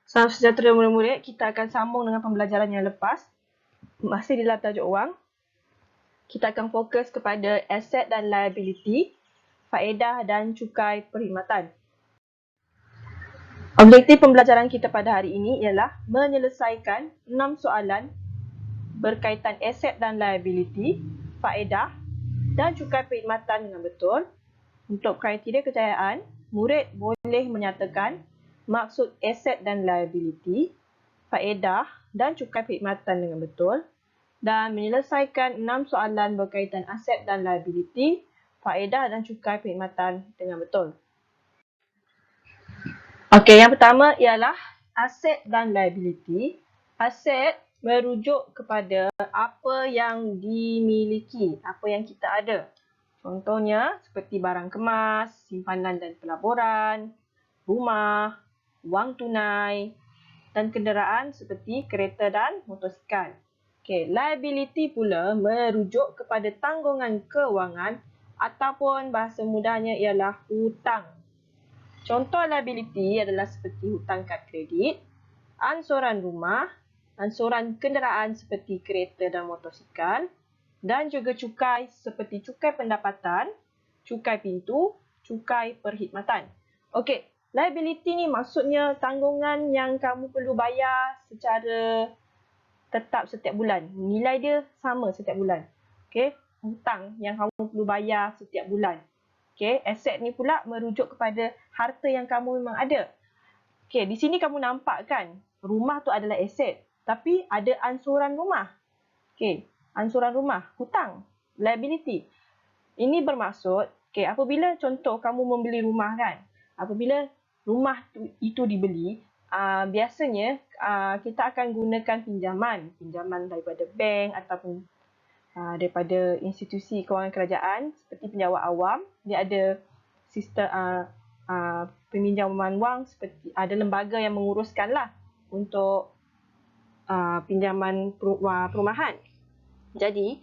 Salam sejahtera murid-murid, kita akan sambung dengan pembelajaran yang lepas. Masih di dalam tajuk wang. Kita akan fokus kepada aset dan liability, faedah dan cukai perkhidmatan. Objektif pembelajaran kita pada hari ini ialah menyelesaikan 6 soalan berkaitan aset dan liability, faedah dan cukai perkhidmatan dengan betul. Untuk kriteria kejayaan, murid boleh menyatakan maksud aset dan liability, faedah dan cukai perkhidmatan dengan betul dan menyelesaikan 6 soalan berkaitan aset dan liability, faedah dan cukai perkhidmatan dengan betul. Okey, yang pertama ialah aset dan liability. Aset merujuk kepada apa yang dimiliki, apa yang kita ada. Contohnya seperti barang kemas, simpanan dan pelaburan, rumah, wang tunai dan kenderaan seperti kereta dan motosikal. Okay, liability pula merujuk kepada tanggungan kewangan ataupun bahasa mudahnya ialah hutang. Contoh liability adalah seperti hutang kad kredit, ansuran rumah, ansuran kenderaan seperti kereta dan motosikal, dan juga cukai seperti cukai pendapatan, cukai pintu, cukai perkhidmatan. Okey, liability ni maksudnya tanggungan yang kamu perlu bayar secara tetap setiap bulan. Nilai dia sama setiap bulan. Okey, hutang yang kamu perlu bayar setiap bulan. Okey, aset ni pula merujuk kepada harta yang kamu memang ada. Okey, di sini kamu nampak kan, rumah tu adalah aset, tapi ada ansuran rumah. Okey, ansuran rumah, hutang, liability. Ini bermaksud, okey, apabila contoh kamu membeli rumah kan, apabila rumah itu dibeli, biasanya kita akan gunakan pinjaman daripada bank ataupun daripada institusi kewangan kerajaan seperti penjawat awam. Dia ada sistem peminjaman wang, seperti ada lembaga yang menguruskan lah untuk pinjaman perumahan. Jadi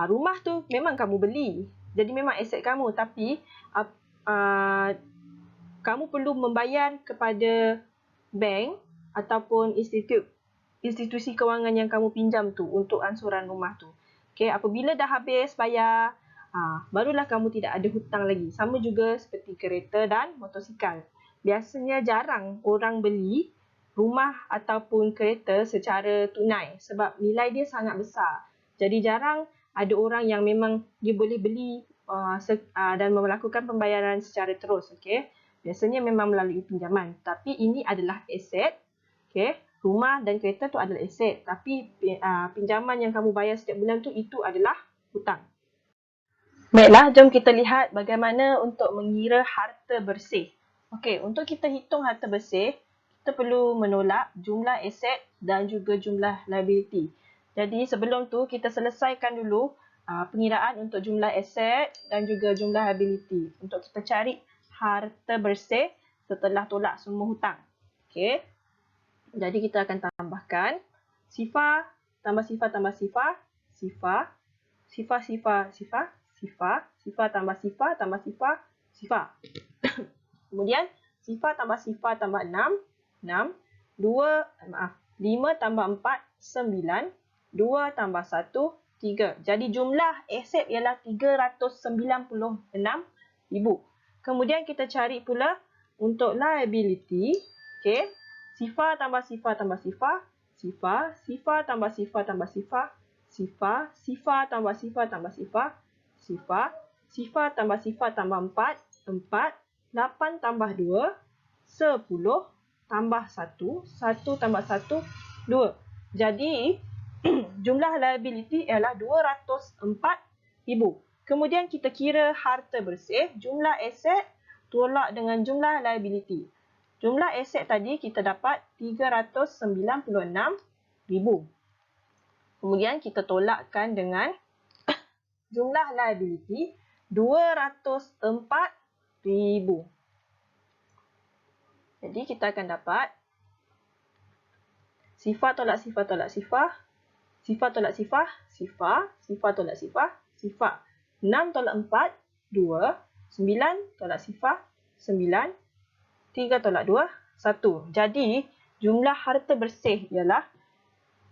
rumah tu memang kamu beli, jadi memang aset kamu, tapi kamu perlu membayar kepada bank ataupun institusi kewangan yang kamu pinjam tu untuk ansuran rumah tu. Okey, apabila dah habis bayar, barulah kamu tidak ada hutang lagi. Sama juga seperti kereta dan motosikal. Biasanya jarang orang beli rumah ataupun kereta secara tunai sebab nilai dia sangat besar. Jadi jarang ada orang yang memang dia boleh beli dan melakukan pembayaran secara terus. Okey, biasanya memang melalui pinjaman. Tapi ini adalah aset. Okey, rumah dan kereta tu adalah aset, tapi pinjaman yang kamu bayar setiap bulan tu itu adalah hutang. Baiklah, jom kita lihat bagaimana untuk mengira harta bersih. Okey, untuk kita hitung harta bersih, kita perlu menolak jumlah aset dan juga jumlah liability. Jadi sebelum tu kita selesaikan dulu pengiraan untuk jumlah aset dan juga jumlah liability untuk kita cari harta bersih setelah tolak semua hutang. Okey. Jadi kita akan tambahkan sifar tambah sifar tambah sifar, sifar, sifar sifar sifar, sifar, sifar tambah sifar tambah sifar, sifar. Kemudian sifar tambah sifar tambah 6, 6, 5 tambah 4, 9, 2 tambah 1, 3. Jadi jumlah aset ialah 396,000. Kemudian kita cari pula untuk liability. Okey. Sifar tambah sifar tambah sifar, sifar, sifar tambah sifar tambah sifar, sifar, sifar tambah sifar tambah sifar, sifar, sifar tambah sifar tambah 4, 4, 8 tambah 2, 10 tambah 1, 1 tambah 1, 2. Jadi jumlah liability ialah 204,000. Kemudian kita kira harta bersih, jumlah aset tolak dengan jumlah liability. Jumlah aset tadi kita dapat 396,000. Kemudian kita tolakkan dengan jumlah liability 204,000. Jadi kita akan dapat sifar tolak sifar tolak sifar, sifar tolak sifar, sifar, sifar tolak sifar, sifar. 6 tolak 4, 2, 9 tolak sifar, 9, 3 tolak 2, 1. Jadi, jumlah harta bersih ialah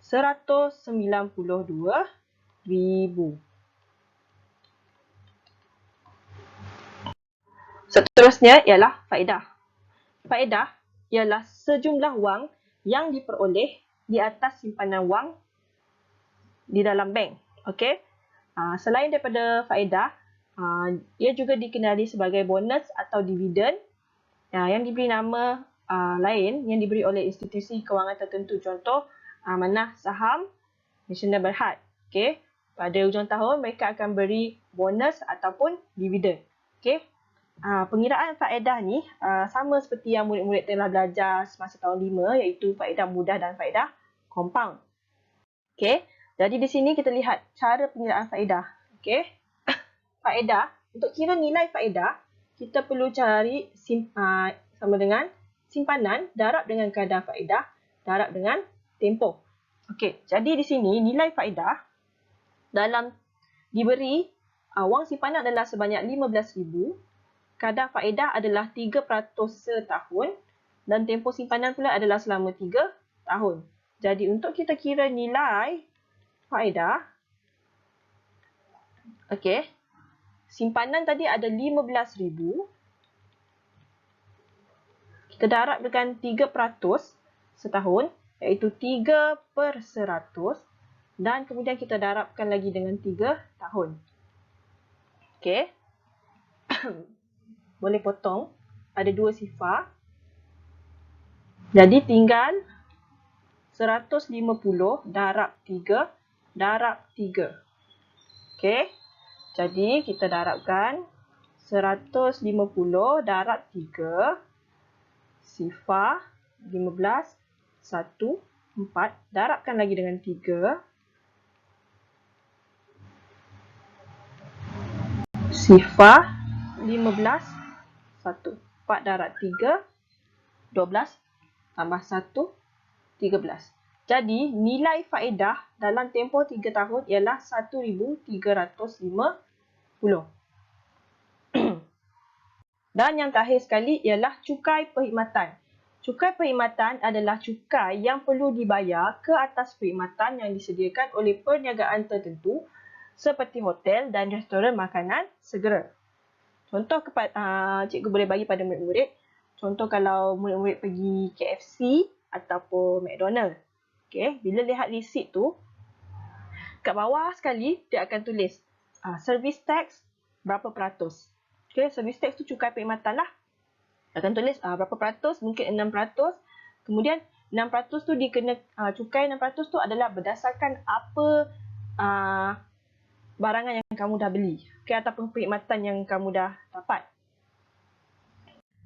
192,000. Seterusnya ialah faedah. Faedah ialah sejumlah wang yang diperoleh di atas simpanan wang di dalam bank. Okey. Selain daripada faedah, ia juga dikenali sebagai bonus atau dividen yang diberi nama lain yang diberi oleh institusi kewangan tertentu. Contoh, amanah saham Nasional Berhad. Okey. Pada hujung tahun mereka akan beri bonus ataupun dividen. Okey. Pengiraan faedah ni sama seperti yang murid-murid telah belajar semasa tahun 5, iaitu faedah mudah dan faedah compound. Okey. Jadi di sini kita lihat cara pengiraan faedah. Okey. Faedah, untuk kira nilai faedah, kita perlu cari sama dengan simpanan darab dengan kadar faedah darab dengan tempoh. Okey. Jadi di sini nilai faedah dalam diberi wang simpanan adalah sebanyak 15,000. Kadar faedah adalah 3% setahun dan tempoh simpanan pula adalah selama 3 tahun. Jadi untuk kita kira nilai faedah, okey, simpanan tadi ada 15,000. Kita darab dengan 3% setahun, iaitu 3/100, dan kemudian kita darabkan lagi dengan 3 tahun. Okey. Boleh potong, ada 2 sifar. Jadi tinggal 150 darab 3 darab 3. Okey. Jadi kita darabkan 150 darab 3 sifar 15 1 4, darabkan lagi dengan 3 sifar 15 1, 4 darab 3 12 tambah 1 13. Jadi nilai faedah dalam tempoh 3 tahun ialah 1,350. Dan yang terakhir sekali ialah cukai perkhidmatan. Cukai perkhidmatan adalah cukai yang perlu dibayar ke atas perkhidmatan yang disediakan oleh perniagaan tertentu seperti hotel dan restoran makanan segera. Contoh cikgu boleh bagi pada murid-murid. Contoh kalau murid-murid pergi KFC ataupun McDonald. Okay, bila lihat resit tu, kat bawah sekali dia akan tulis service tax berapa peratus. Okay, service tax tu cukai perkhidmatan lah. Akan tulis berapa peratus, mungkin 6%. Kemudian 6% tu dikena, cukai 6% tu adalah berdasarkan apa barangan yang kamu dah beli, okay, ataupun perkhidmatan yang kamu dah dapat.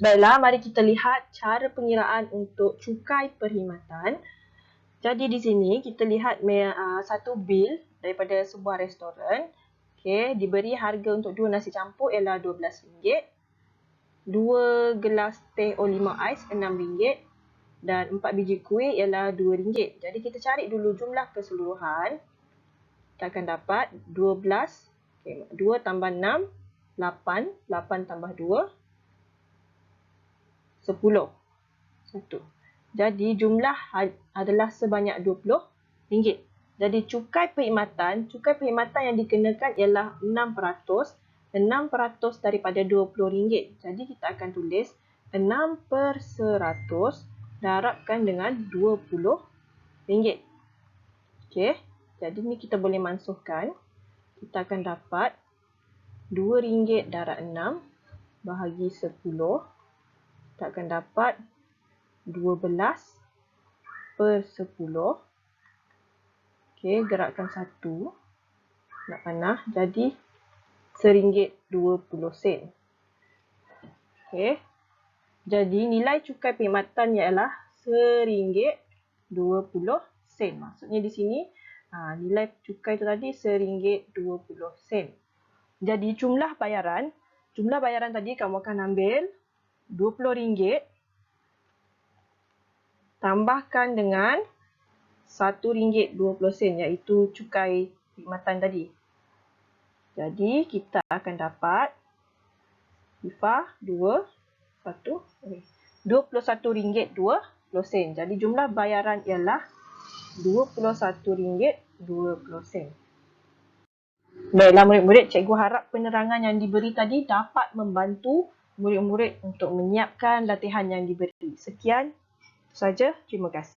Baiklah, mari kita lihat cara pengiraan untuk cukai perkhidmatan. Jadi di sini kita lihat satu bil daripada sebuah restoran. Okay, diberi harga untuk 2 nasi campur ialah RM12, 2 gelas teh O5 ais RM6 dan 4 biji kuih ialah RM2. Jadi kita cari dulu jumlah keseluruhan. Kita akan dapat 12, okay, 2 tambah 6, 8, 8 tambah 2, 10. 1. Jadi jumlah adalah sebanyak RM20. Jadi cukai perkhidmatan yang dikenakan ialah 6%. 6% daripada RM20. Jadi kita akan tulis 6/100 darabkan dengan RM20. Okey. Jadi ni kita boleh mansuhkan. Kita akan dapat RM2 darab 6 bahagi 10. Kita akan dapat 12/10. Okey, gerakkan 1. Nak panah. Jadi RM1.20. Okey. Jadi nilai cukai perkhidmatan ialah RM1.20. Maksudnya di sini nilai cukai itu tadi RM1.20. Jadi jumlah bayaran tadi kamu akan ambil RM20 tambahkan dengan RM1.20 iaitu cukai perkhidmatan tadi. Jadi kita akan dapat sifar RM21.20 sen. Jadi jumlah bayaran ialah RM21.20. Baiklah murid-murid, cikgu harap penerangan yang diberi tadi dapat membantu murid-murid untuk menyiapkan latihan yang diberi. Sekian saja, terima kasih.